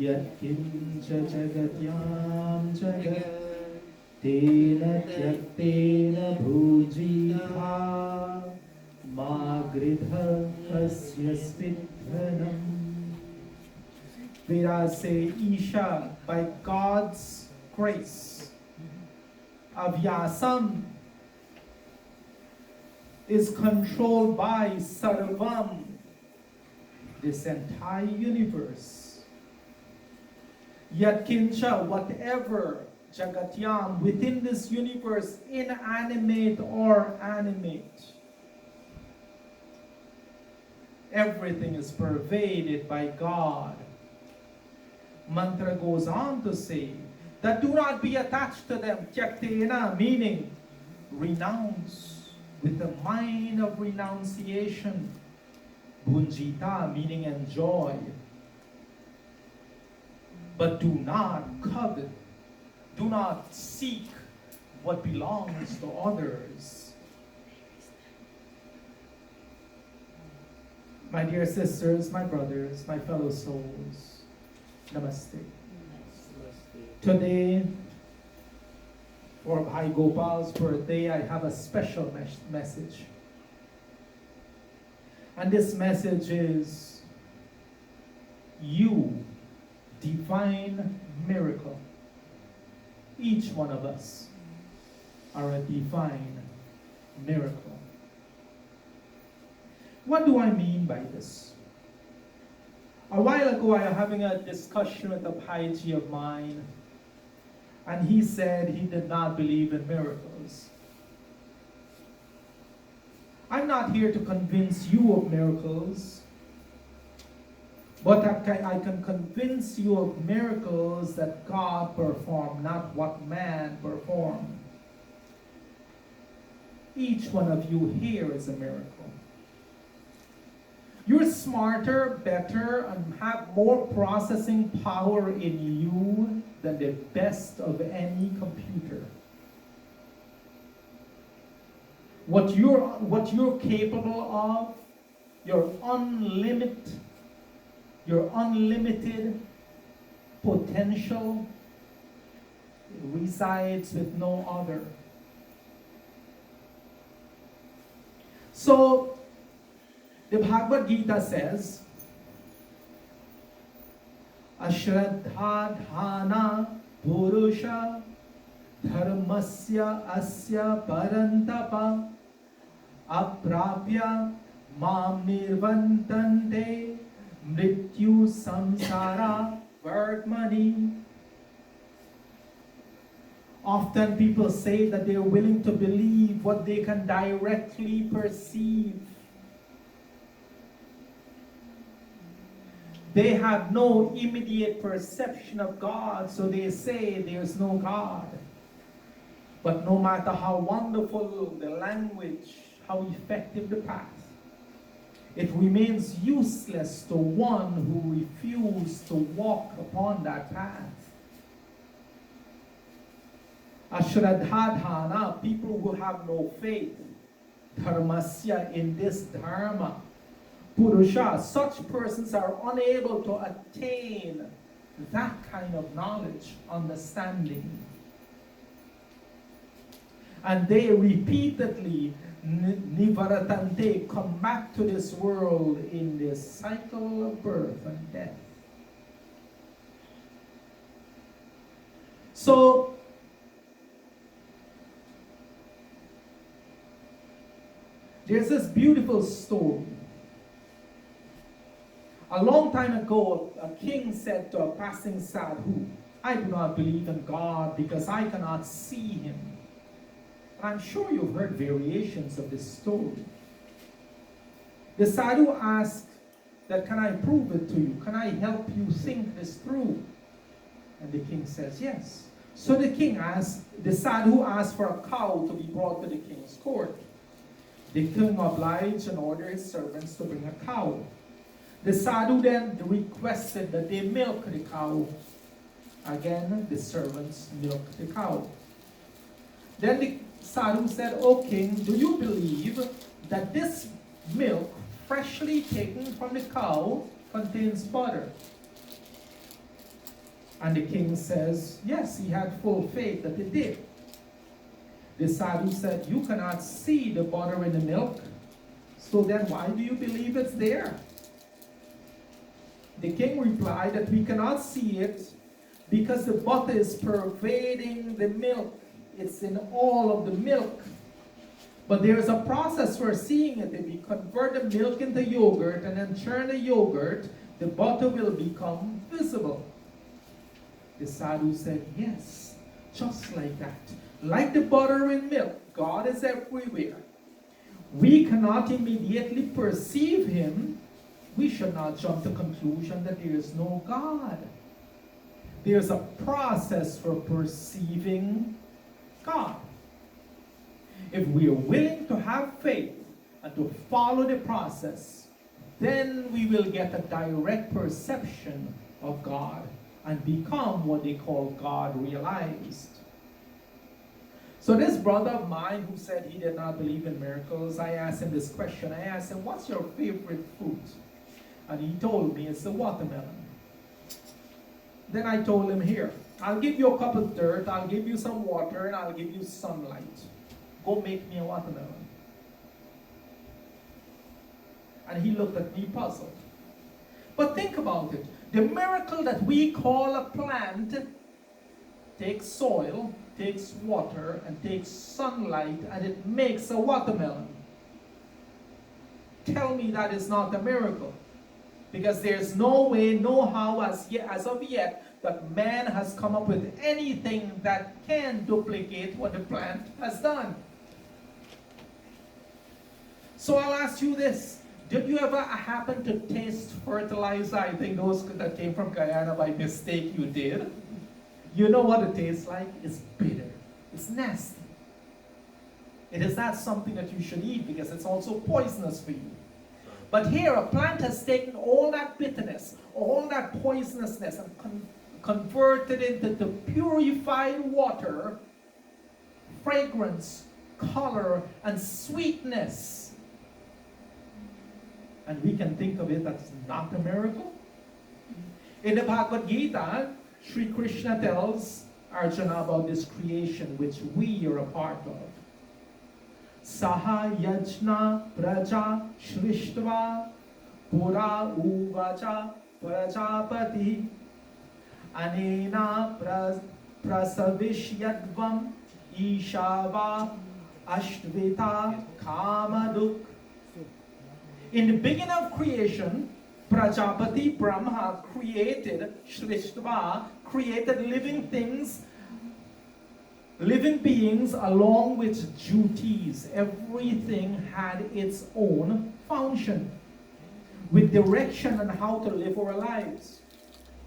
यत्किञ्च जगत्यां जगत् तेन त्यक्तेन भुजिहा मा गृधः कस्यस्मिद्धनम्. Vedas say, Isha, by God's grace, Avyasam is controlled by Sarvam, this entire universe. Yatkincha, whatever, Jagatyam, within this universe, inanimate or animate, everything is pervaded by God. Mantra goes on to say that do not be attached to them, tyaktena, meaning renounce with the mind of renunciation, bhunjita, meaning enjoy, but do not covet, do not seek what belongs to others. My dear sisters, my brothers, my fellow souls, Namaste. Today, for Bhai Gopal's birthday, I have a special message. And this message is, you, divine miracle. Each one of us are a divine miracle. What do I mean by this? A while ago, I was having a discussion with a Bhaiji of mine, and he said he did not believe in miracles. I'm not here to convince you of miracles, but I can convince you of miracles that God performed, not what man performed. Each one of you here is a miracle. You're smarter, better, and have more processing power in you than the best of any computer. What you're capable of, your unlimited potential resides with no other. So, the Bhagavad Gita says, Ashraddha Purusha Dharmasya Asya Parantapa Aprapya Mam Nirvantante Mrityu Samsara Vartmani. Often people say that they're willing to believe what they can directly perceive. They have no immediate perception of God, so they say there's no God. But no matter how wonderful the language, how effective the path, it remains useless to one who refuses to walk upon that path. Ashraddhadhana, people who have no faith, dharmasya, in this dharma, Purusha, such persons are unable to attain that kind of knowledge, understanding. And they repeatedly, nivaratante, come back to this world in this cycle of birth and death. So, there's this beautiful story. A long time ago, a king said to a passing sadhu, I do not believe in God because I cannot see him. I'm sure you've heard variations of this story. The sadhu asked that, can I prove it to you? Can I help you think this through? And the king says, yes. So the sadhu asked for a cow to be brought to the king's court. The king obliged and ordered his servants to bring a cow. The sadhu then requested that they milk the cow. Again, the servants milked the cow. Then the sadhu said, O king, do you believe that this milk, freshly taken from the cow, contains butter? And the king says, yes, he had full faith that it did. The sadhu said, you cannot see the butter in the milk, so then why do you believe it's there? The king replied that we cannot see it because the butter is pervading the milk. It's in all of the milk. But there is a process for seeing it. If we convert the milk into yogurt and then churn the yogurt, the butter will become visible. The sadhu said, yes, just like that. Like the butter in milk, God is everywhere. We cannot immediately perceive him. We should not jump to the conclusion that there is no God. There's a process for perceiving God. If we are willing to have faith and to follow the process, then we will get a direct perception of God and become what they call God realized. So this brother of mine who said he did not believe in miracles, I asked him this question. I asked him, what's your favorite fruit? And he told me it's the watermelon. Then I told him, here, I'll give you a cup of dirt, I'll give you some water, and I'll give you sunlight. Go make me a watermelon. And he looked at me puzzled. But think about it. The miracle that we call a plant takes soil, takes water, and takes sunlight, and it makes a watermelon. Tell me that is not a miracle. Because there's no way, no how as of yet that man has come up with anything that can duplicate what the plant has done. So I'll ask you this. Did you ever happen to taste fertilizer? I think those that came from Guyana by mistake you did. You know what it tastes like? It's bitter. It's nasty. It is not something that you should eat because it's also poisonous for you. But here, a plant has taken all that bitterness, all that poisonousness, and converted it into purified water, fragrance, color, and sweetness. And we can think of it as not a miracle. In the Bhagavad Gita, Sri Krishna tells Arjuna about this creation which we are a part of. Saha yajna praja shristva pura uvacha prajapati anena prasavishyadvam ishava ashtvita kamaduk. In the beginning of creation, Prajapati Brahma created Shristva, created living things, living beings along with duties. Everything had its own function with direction on how to live our lives.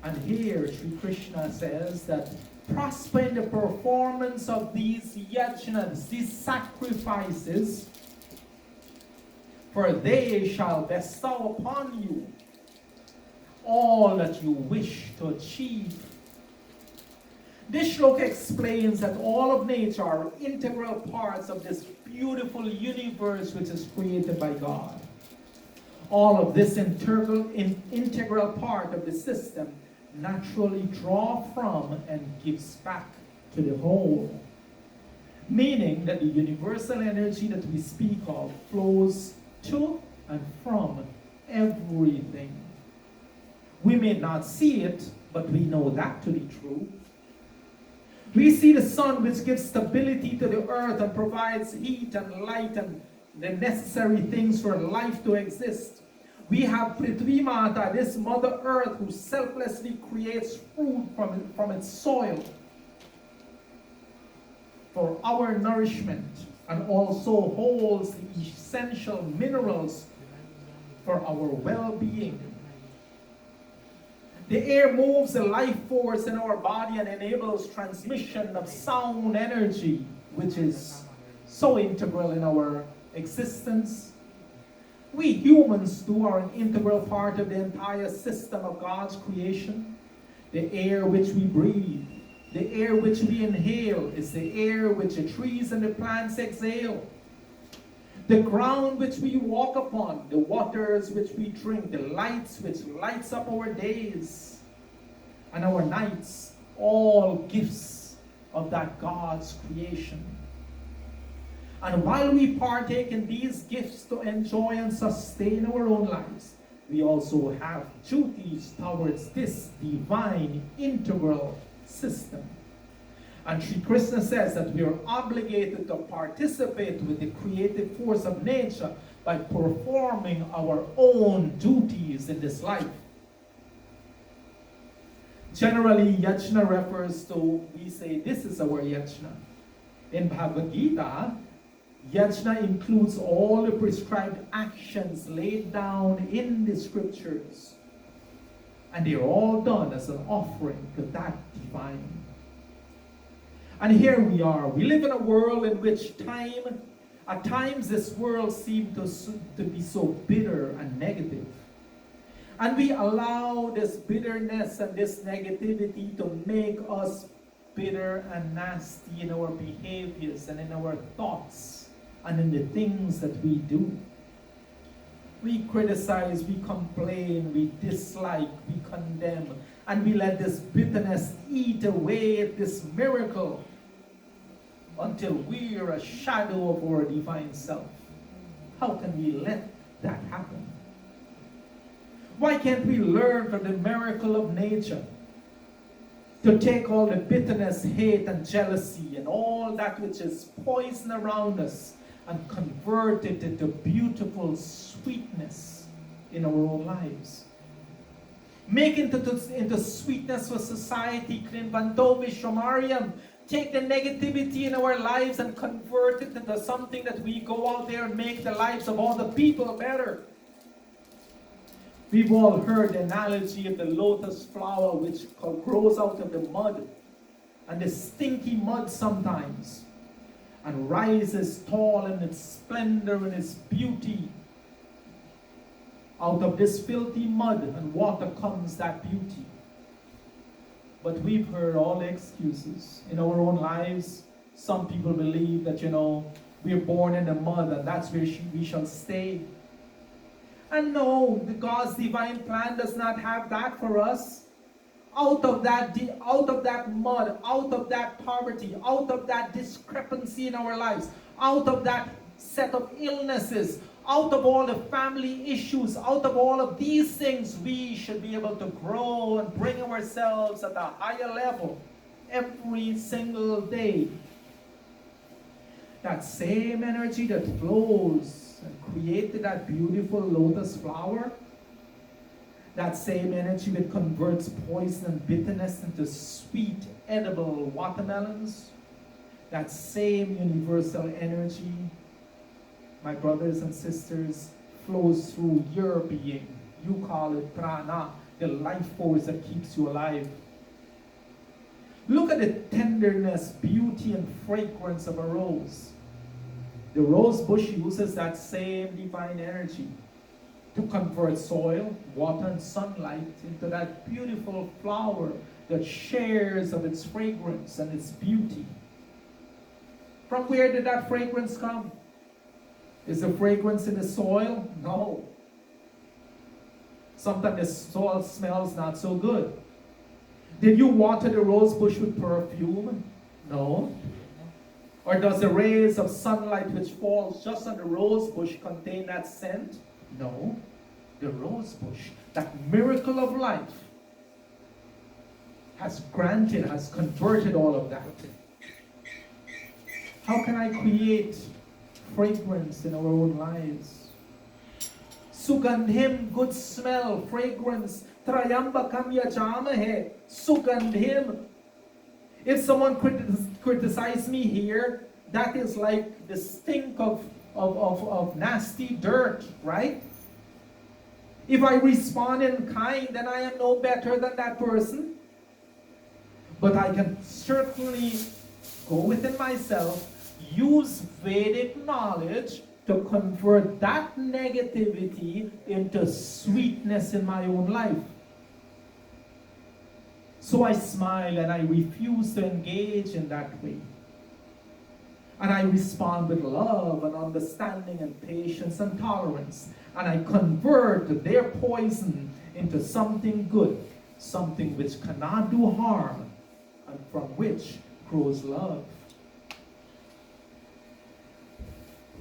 And here Sri Krishna says that prosper in the performance of these yajnas, these sacrifices, for they shall bestow upon you all that you wish to achieve. This shloka explains that all of nature are integral parts of this beautiful universe which is created by God. All of this integral part of the system naturally draw from and gives back to the whole. Meaning that the universal energy that we speak of flows to and from everything. We may not see it, but we know that to be true. We see the sun, which gives stability to the earth and provides heat and light and the necessary things for life to exist. We have Prithvi Mata, this Mother Earth, who selflessly creates food from its soil for our nourishment, and also holds the essential minerals for our well-being. The air moves the life force in our body and enables transmission of sound energy, which is so integral in our existence. We humans too are an integral part of the entire system of God's creation. The air which we breathe, the air which we inhale, is the air which the trees and the plants exhale. The ground which we walk upon, the waters which we drink, the lights which lights up our days, and our nights, all gifts of that God's creation. And while we partake in these gifts to enjoy and sustain our own lives, we also have duties towards this divine integral system. And Sri Krishna says that we are obligated to participate with the creative force of nature by performing our own duties in this life. Generally, yajna refers to, we say, this is our yajna. In Bhagavad Gita, yajna includes all the prescribed actions laid down in the scriptures. And they're all done as an offering to that divine. And here we are. We live in a world in which at times this world seems to be so bitter and negative. And we allow this bitterness and this negativity to make us bitter and nasty in our behaviors and in our thoughts and in the things that we do. We criticize, we complain, we dislike, we condemn, and we let this bitterness eat away at this miracle until we are a shadow of our divine self. How can we let that happen? Why can't we learn from the miracle of nature to take all the bitterness, hate, and jealousy and all that which is poison around us and convert it into beautiful sweetness in our own lives? Make it into sweetness for society. Take the negativity in our lives and convert it into something that we go out there and make the lives of all the people better. We've all heard the analogy of the lotus flower which grows out of the mud, and the stinky mud sometimes, and rises tall in its splendor and its beauty. Out of this filthy mud and water comes that beauty. But we've heard all the excuses in our own lives. Some people believe that, we're born in the mud and that's where we shall stay. And no, God's divine plan does not have that for us. Out of that mud, out of that poverty, out of that discrepancy in our lives, out of that set of illnesses, out of all the family issues, out of all of these things, we should be able to grow and bring ourselves at a higher level every single day. That same energy that flows and created that beautiful lotus flower, that same energy that converts poison and bitterness into sweet, edible watermelons, that same universal energy, my brothers and sisters, flows through your being. You call it prana, the life force that keeps you alive. Look at the tenderness, beauty, and fragrance of a rose. The rose bush uses that same divine energy to convert soil, water, and sunlight into that beautiful flower that shares of its fragrance and its beauty. From where did that fragrance come? Is the fragrance in the soil? No. Sometimes the soil smells not so good. Did you water the rose bush with perfume? No. Or does the rays of sunlight which falls just on the rose bush contain that scent? No. The rose bush, that miracle of life, has converted all of that. How can I create fragrance in our own lives? Sugandhim, good smell, fragrance. Trayambakam yajamahe, sugandhim. If someone criticizes me here, that is like the stink of nasty dirt, right? If I respond in kind, then I am no better than that person. But I can certainly go within myself, use Vedic knowledge to convert that negativity into sweetness in my own life. So I smile and I refuse to engage in that way. And I respond with love and understanding and patience and tolerance. And I convert their poison into something good. something which cannot do harm, and from which grows love.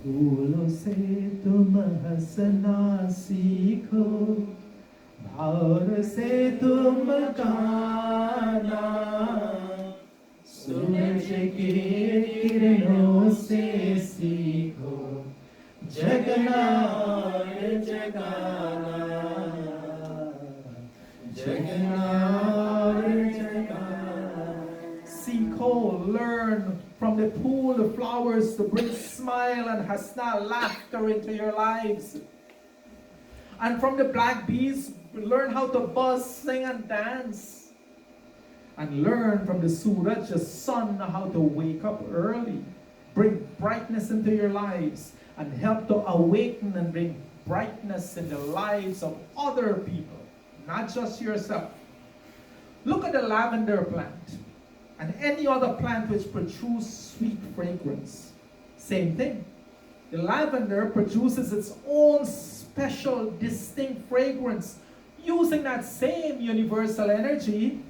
फूलों से तुम हंसना सीखो, भाव से तुम गाना, सूरज की किरणों से सीखो, जगना और जगाना, जगना और जगाना. Seeko, learn from the pool of flowers to bring smile and hasna, laughter into your lives. And from the black bees, learn how to buzz, sing, and dance. And learn from the Suraj, the sun, how to wake up early, bring brightness into your lives, and help to awaken and bring brightness in the lives of other people, not just yourself. Look at the lavender plant and any other plant which produces sweet fragrance. Same thing. The lavender produces its own special, distinct fragrance using that same universal energy,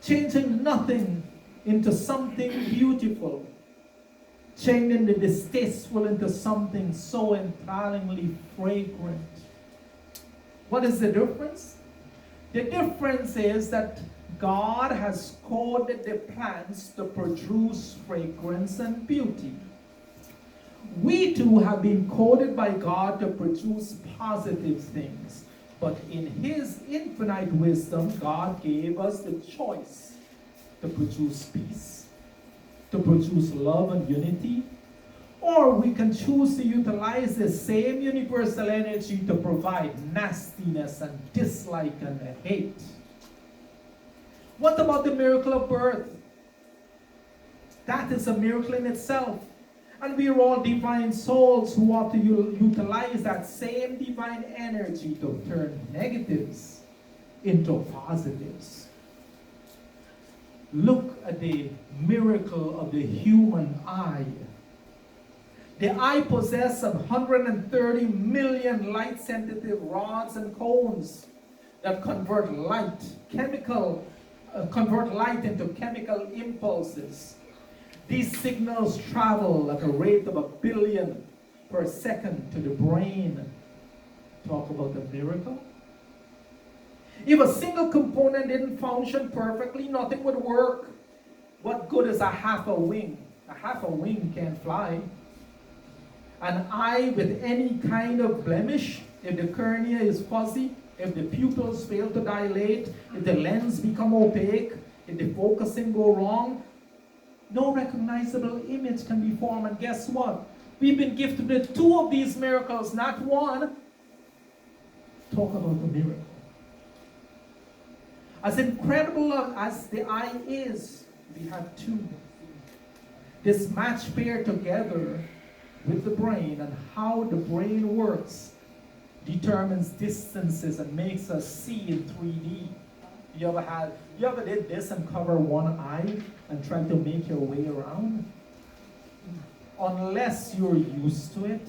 changing nothing into something beautiful, changing the distasteful into something so enthrallingly fragrant. What is the difference? The difference is that God has coded the plants to produce fragrance and beauty. We too have been coded by God to produce positive things. But in His infinite wisdom, God gave us the choice to produce peace, to produce love and unity, or we can choose to utilize the same universal energy to provide nastiness and dislike and hate. What about the miracle of birth? That is a miracle in itself. And we are all divine souls who ought to utilize that same divine energy to turn negatives into positives. Look at the miracle of the human eye. The eye possesses 130 million light-sensitive rods and cones that convert light into chemical impulses. These signals travel at a rate of 1 billion per second to the brain. Talk about a miracle. If a single component didn't function perfectly, nothing would work. What good is a half a wing? A half a wing can't fly. An eye with any kind of blemish, if the cornea is fuzzy, if the pupils fail to dilate, if the lens become opaque, if the focusing go wrong, no recognizable image can be formed. And guess what? We've been gifted with 2 of these miracles, not 1. Talk about the miracle. As incredible as the eye is, we have 2. This match pair together with the brain and how the brain works determines distances and makes us see in 3D. You ever did this and cover one eye and try to make your way around? Unless you're used to it,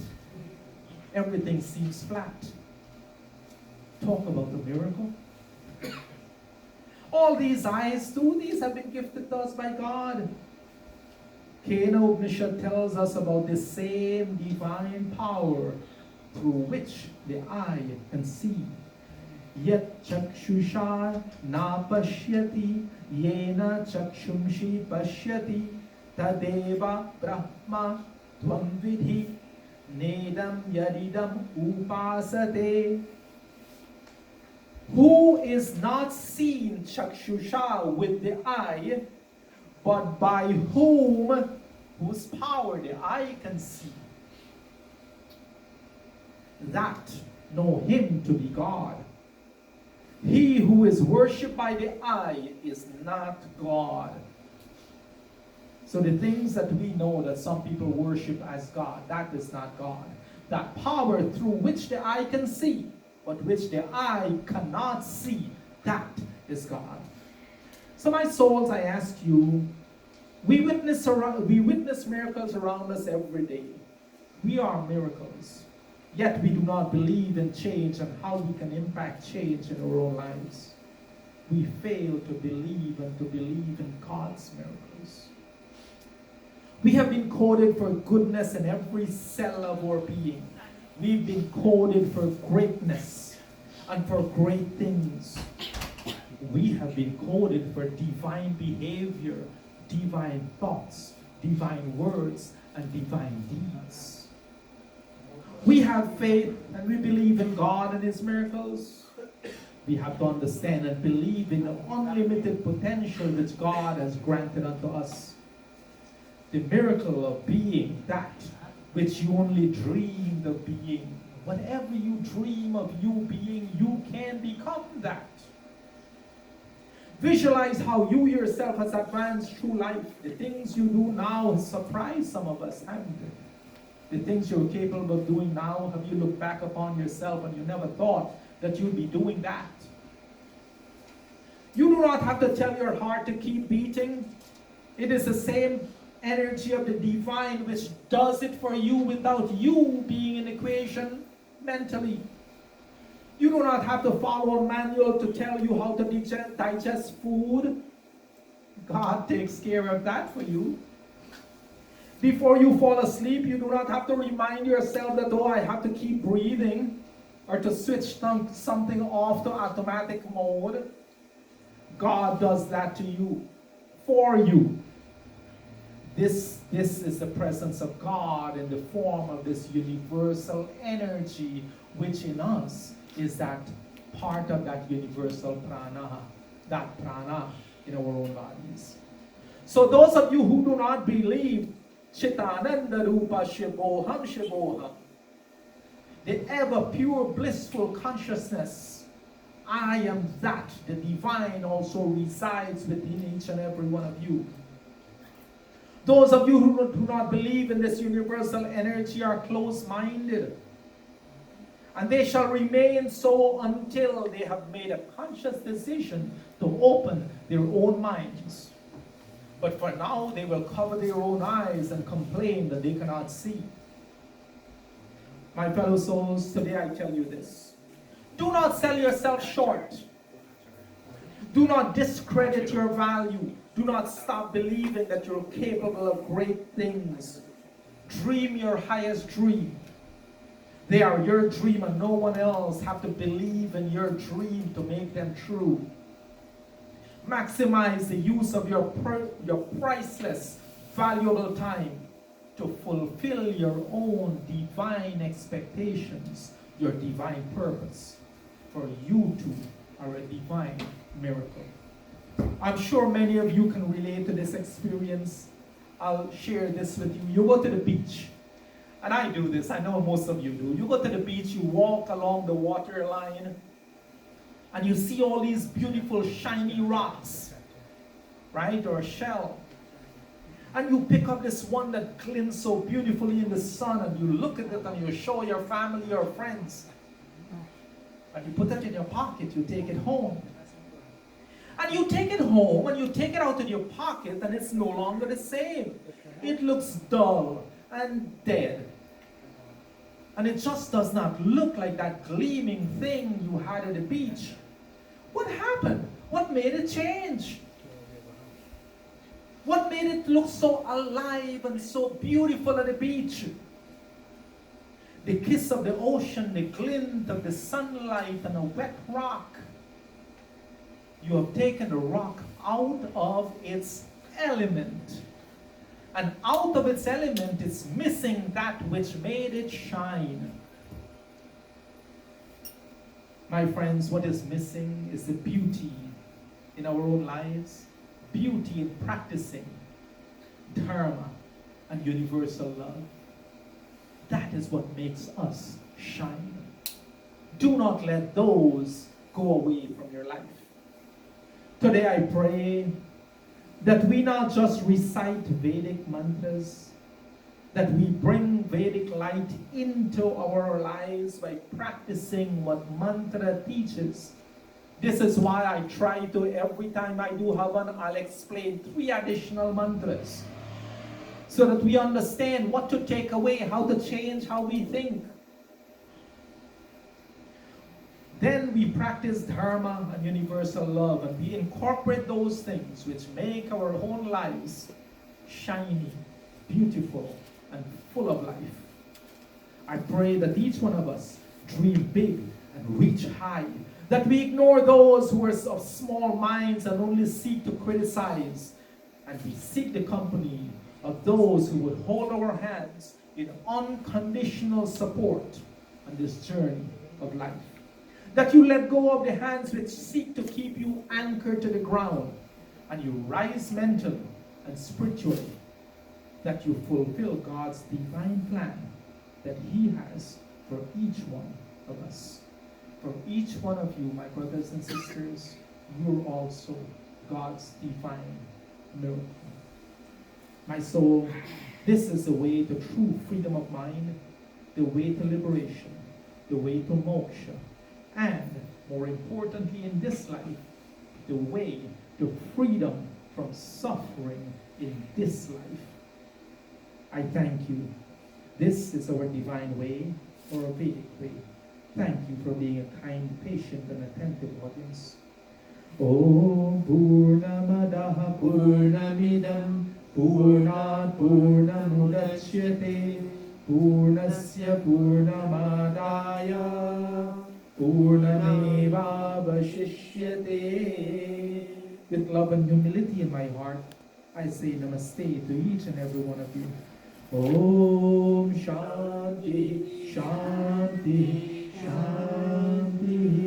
everything seems flat. Talk about the miracle. All these eyes too, these have been gifted to us by God. Kena Upanishad tells us about the same divine power through which the eye can see. Yet chakshusha na pashyati, yena chakshumshi pashyati, tadeva brahma tvam vidhi, nedam yaridam upasate. Who is not seen chakshusha with the eye, but by whose power the eye can see. That know him to be God. He who is worshipped by the eye is not God. So the things that we know that some people worship as God, that is not God. That power through which the eye can see, but which the eye cannot see, that is God. So my souls, I ask you, we witness miracles around us every day. We are miracles. Yet we do not believe in change and how we can impact change in our own lives. we fail to believe and to believe in God's miracles. We have been coded for goodness in every cell of our being. We've been coded for greatness and for great things. We have been coded for divine behavior, divine thoughts, divine words, and divine deeds. We have faith and we believe in God and His miracles. We have to understand and believe in the unlimited potential which God has granted unto us. The miracle of being that which you only dreamed of being. Whatever you dream of you being, you can become that. Visualize how you yourself has advanced through life. The things you do now has surprised some of us, haven't it? The things you're capable of doing now, have you looked back upon yourself and you never thought that you'd be doing that? You do not have to tell your heart to keep beating. It is the same energy of the divine which does it for you without you being in the equation mentally. You do not have to follow a manual to tell you how to digest food. God takes care of that for you. Before you fall asleep, you do not have to remind yourself that, oh, I have to keep breathing, or to switch something off to automatic mode. God does that to you, for you. This is the presence of God in the form of this universal energy, which in us is that part of that universal prana, that prana in our own bodies. So those of you who do not believe, Chitananda Rupa Shivoham Shivoham, the ever pure blissful consciousness, I am that, the divine also resides within each and every one of you. Those of you who do not believe in this universal energy are close-minded. And they shall remain so until they have made a conscious decision to open their own minds. But for now, they will cover their own eyes and complain that they cannot see. My fellow souls, today I tell you this. Do not sell yourself short. Do not discredit your value. Do not stop believing that you're capable of great things. Dream your highest dream. They are your dream and no one else have to believe in your dream to make them true. Maximize the use of your priceless, valuable time to fulfill your own divine expectations, your divine purpose. For you too are a divine miracle. I'm sure many of you can relate to this experience. I'll share this with you. You go to the beach, and I do this, I know most of you do. You go to the beach, you walk along the water line, and you see all these beautiful shiny rocks, right, or shell. And you pick up this one that glints so beautifully in the sun, and you look at it and you show your family or friends. And you put it in your pocket, you take it home. And you take it home and you take it out of your pocket and it's no longer the same. It looks dull and dead. And it just does not look like that gleaming thing you had at the beach. What happened? What made it change? What made it look so alive and so beautiful at the beach? The kiss of the ocean, the glint of the sunlight and a wet rock. You have taken the rock out of its element. And out of its element, it's missing that which made it shine. My friends, what is missing is the beauty in our own lives, beauty in practicing dharma and universal love. That is what makes us shine. Do not let those go away from your life. Today I pray that we not just recite Vedic mantras, that we bring Vedic light into our lives by practicing what mantra teaches. This is why I try to, every time I do Havan, I'll explain 3 additional mantras, so that we understand what to take away, how to change how we think. Then we practice dharma and universal love, and we incorporate those things which make our own lives shiny, beautiful, and full of life. I pray that each one of us dream big and reach high, that we ignore those who are of small minds and only seek to criticize, and we seek the company of those who would hold our hands in unconditional support on this journey of life. That you let go of the hands which seek to keep you anchored to the ground, and you rise mentally and spiritually, that you fulfill God's divine plan that He has for each one of us. For each one of you, my brothers and sisters, you're also God's divine miracle. My soul, this is the way to true freedom of mind, the way to liberation, the way to moksha, and more importantly in this life, the way to freedom from suffering in this life. I thank you. This is our divine way, or a Vedic way. Thank you for being a kind, patient, and attentive audience. Om Purnamadaha Purnamidam Purnat Purnamudachyate Purnasya Purnamadaya Purnameva Vashishyate. With love and humility in my heart, I say namaste to each and every one of you. Om Shanti Shanti Shanti.